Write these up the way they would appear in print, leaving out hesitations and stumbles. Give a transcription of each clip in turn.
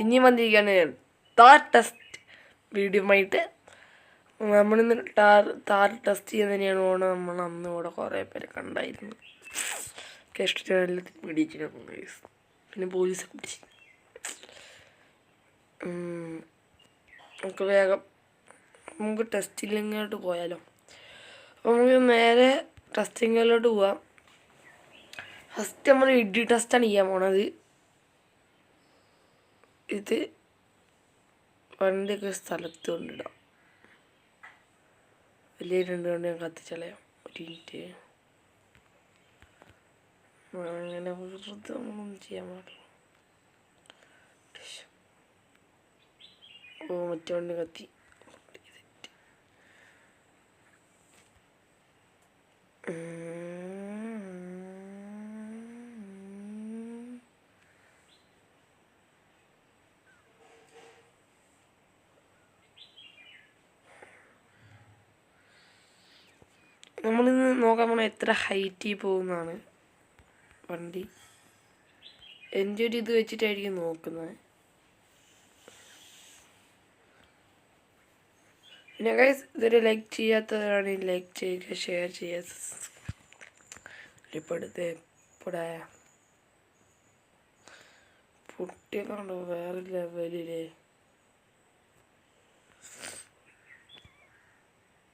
ഇനിയും വന്നിരിക്കുകയാണ് താർ ടെസ്റ്റ് വീഡിയോയുമായിട്ട്. നമ്മളിന്ന് താർ ടെസ്റ്റ് ചെയ്യാൻ തന്നെയാണ് പോകണം. നമ്മൾ അന്ന് ഇവിടെ കുറേ പേരെ കണ്ടായിരുന്നു. എല്ലാത്തിനും പിടിച്ചിരുന്നു. പിന്നെ പോലീസ് പിടിച്ചു. നമുക്ക് വേഗം ടെസ്റ്റിങ്ങിലോട്ട് പോയാലോ. അപ്പോൾ നമുക്ക് നേരെ ടെസ്റ്റിങ്ങിലോട്ട് പോവാം. ഫസ്റ്റ് നമ്മൾ ഇഡി ടെസ്റ്റാണ് ചെയ്യാൻ പോണത്. ഇത് വണ്ടിയൊക്കെ സ്ഥലത്ത് കൊണ്ടിടാം. വലിയ 2 വണ്ടി ഞാൻ കത്തിച്ചളയാം. ഒരു മിനിറ്റ്. അങ്ങനെ വെറുതെ ഒന്നും ചെയ്യാൻ പാടില്ല. ഓ, മറ്റേ വണ്ടി കത്തി. നമ്മളിന്ന് നോക്കാൻ പോണ എത്ര ഹൈറ്റിൽ പോകുന്നതാണ് വണ്ടി. എൻ്റെ ഒരു ഇത് വെച്ചിട്ടായിരിക്കും നോക്കുന്നത്. പിന്നെ ഗൈസ്, ഇതൊരു ലൈക്ക് ചെയ്യാത്തവരാണെങ്കിൽ ലൈക്ക് ചെയ്യുക, ഷെയർ ചെയ്യുക. ഇപ്പോഴത്തെ പൊട്ടിയൊക്കെ ഉണ്ടോ വേറെ ലെവലിലേ.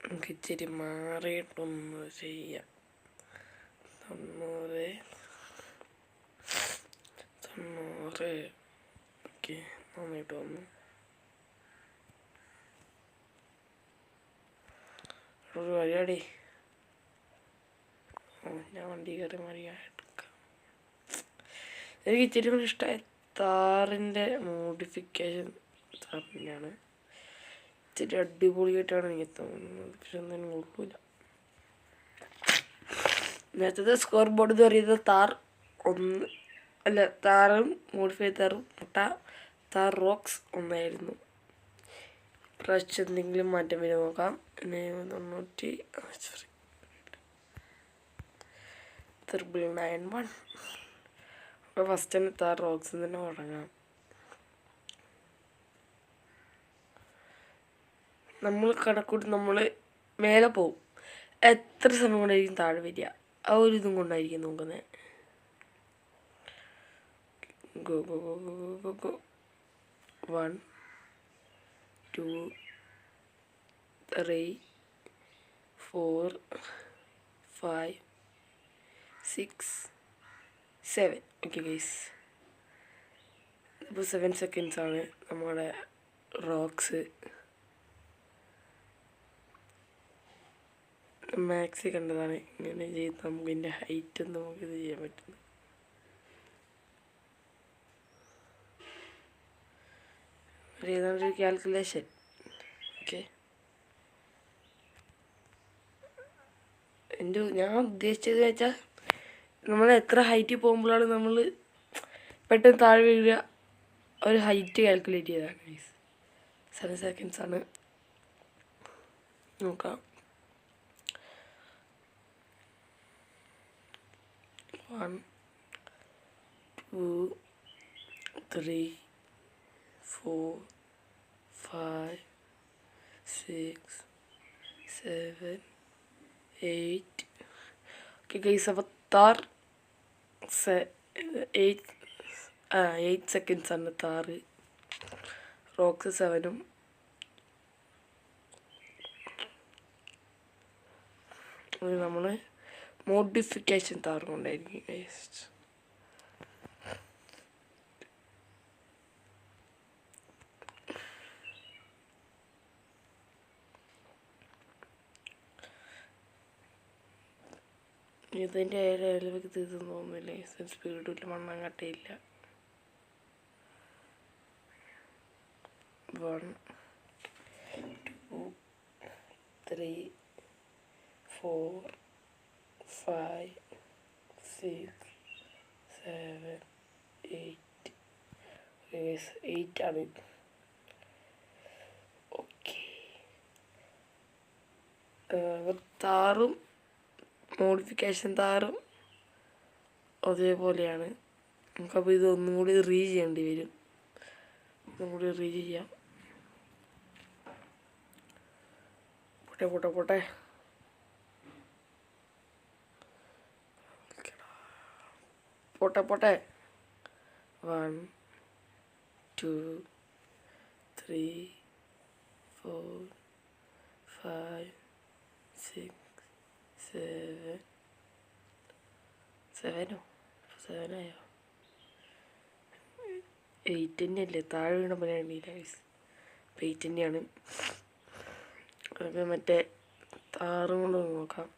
നമുക്ക് ഇച്ചിരി മാറിയിട്ടൊന്ന് ചെയ്യാം. 90 ഓക്കെ, നന്നായിട്ട് വന്നു. ഒരു പരിപാടി. ഞാൻ വണ്ടി കയറി മറിയായെടുക്കാം. എനിക്ക് ഇച്ചിരി കൂടി ഇഷ്ടമായ താറിൻ്റെ മോഡിഫിക്കേഷൻ തന്നെയാണ്. ഇച്ചിരി അടിപൊളിയായിട്ടാണ് എനിക്ക് തോന്നുന്നത്. പക്ഷെ ഒന്നും കുഴപ്പമില്ല. നേരത്തെ സ്കോർ ബോർഡ് എന്ന് പറയുന്നത് താറും മോഡിഫൈ താറും താർ റോക്സ് ഒന്നായിരുന്നു. പ്രാവശ്യം എന്തെങ്കിലും മാറ്റം വരെ നോക്കാം. 991. അപ്പോൾ ഫസ്റ്റ് തന്നെ താർ റോക്സ് തന്നെ തുടങ്ങാം. നമ്മൾ കണക്കൂട്ടി നമ്മൾ മേലെ പോവും. എത്ര സമയം കൊണ്ടായിരിക്കും താഴെ വരിക, ആ ഒരു ഇതും കൊണ്ടായിരിക്കും നോക്കുന്നത്. Go go go go go go. 1 2 3 4 5 6 7. Okay guys, ഇപ്പോൾ 7 സെക്കൻഡ്സ് ആണ് നമ്മുടെ റോക്സ്. മാക്സി കണ്ടതാണ്. ഇങ്ങനെ ചെയ്ത് നമുക്ക് ഇതിൻ്റെ ഹൈറ്റ് നമുക്കിത് ചെയ്യാൻ പറ്റുന്നു. ഏതാണ്ടൊരു കാൽക്കുലേഷൻ. ഓക്കെ, ഞാൻ ഉദ്ദേശിച്ചത് വെച്ചാൽ നമ്മൾ എത്ര ഹൈറ്റിൽ പോകുമ്പോഴാണ് നമ്മൾ പെട്ടെന്ന് താഴെ വീഴുക, ഒരു ഹൈറ്റ് കാൽക്കുലേറ്റ് ചെയ്താണ് ഗൈസ്. 7 സെക്കൻഡ്സ് ആണ്. നോക്കാം. 1 2 3 4 5 6 7 8. ഓക്കെ ഗൈസ്, അപ്പോൾ 8 സെക്കൻഡ്സ് ആണ് താറ്. റോക്സ് 7ഉം. നമ്മൾ മോഡിഫിക്കേഷൻ താറ് കൊണ്ടായിരിക്കും ഗൈസ്. ഇതിൻ്റെ ലെവലിലേക്ക് തീർന്നു തോന്നുന്നില്ല. സ്പീഡില്ല, മണ്ണാങ്കട്ടയില്ല. 1 2 3 4 5 6 7 8. 8 ആണ്. ഓക്കെ, മോഡിഫിക്കേഷൻ താറും അതേപോലെയാണ്. നമുക്കപ്പോൾ ഇത് ഒന്നും കൂടി റീ ചെയ്യേണ്ടി വരും. ഒന്നും കൂടി റീ ചെയ്യാം. പോട്ടെ പോട്ടെ പോട്ടെ. പോട്ടെ പോട്ടെ. 1 2 3 4 5 6 7 7 7ആയോ? 8 തന്നെയല്ലേ? താഴെ വീണ പോലെ വേണ്ടിയില്ല ഗൈസ്. 8 തന്നെയാണ്. അപ്പം മറ്റേ താറും കൊണ്ട് നോക്കാം.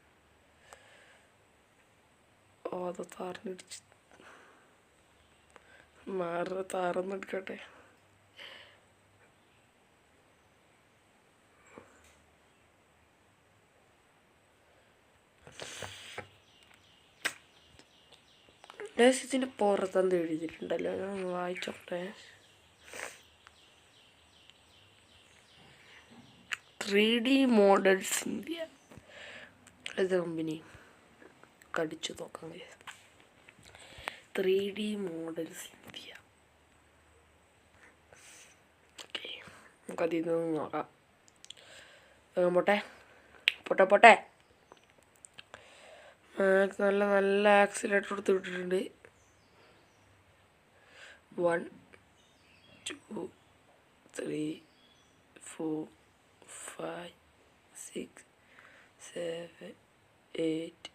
ഓ അത് താറിനിടിച്ച് താറൊന്നും എടുക്കട്ടെ. ഇതിൻ്റെ പുറത്തെന്ത് എഴുതിയിട്ടുണ്ടല്ലോ, ഞാൻ വായിച്ചോട്ടെ. 3D മോഡൽസ് ഇന്ത്യ ഇത് കമ്പനി കടിച്ചു നോക്കാം. 3D models India. ഓക്കെ, നമുക്കതിൽ നിന്ന് നോക്കാം. പോട്ടെ പോട്ടെ പോട്ടെ. നല്ല നല്ല ആക്സിലേറ്റർ കൊടുത്ത് വിട്ടിട്ടുണ്ട്. 1 2 3 4 5 6 7 8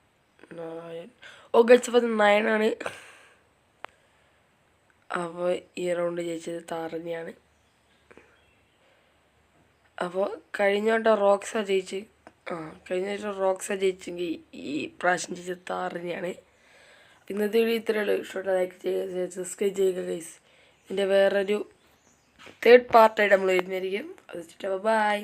9. ഓ ഗൈസ്, അപ്പോൾ 9 ആണ്. അപ്പോൾ ഈ റൗണ്ട് ജയിച്ചത് താർ തന്നെയാണ്. അപ്പോൾ കഴിഞ്ഞ വട്ടം റോക്സ ജയിച്ച് കഴിഞ്ഞ വട്ടം റോക്സ ജയിച്ചെങ്കിൽ ഈ പ്രാവശ്യം ജയിച്ചത് താർ തന്നെയാണ്. ഇന്നത്തെ വീഡിയോ ഇത്രയുള്ളൂ. ഇഷ്ടപ്പെട്ട ലൈക്ക് ചെയ്യുക, സബ്സ്ക്രൈബ് ചെയ്യുക ഗൈസ്. ഇതിൻ്റെ വേറൊരു 3rd പാർട്ടായിട്ട് നമ്മൾ വരുന്നതായിരിക്കും. അത് ബൈ.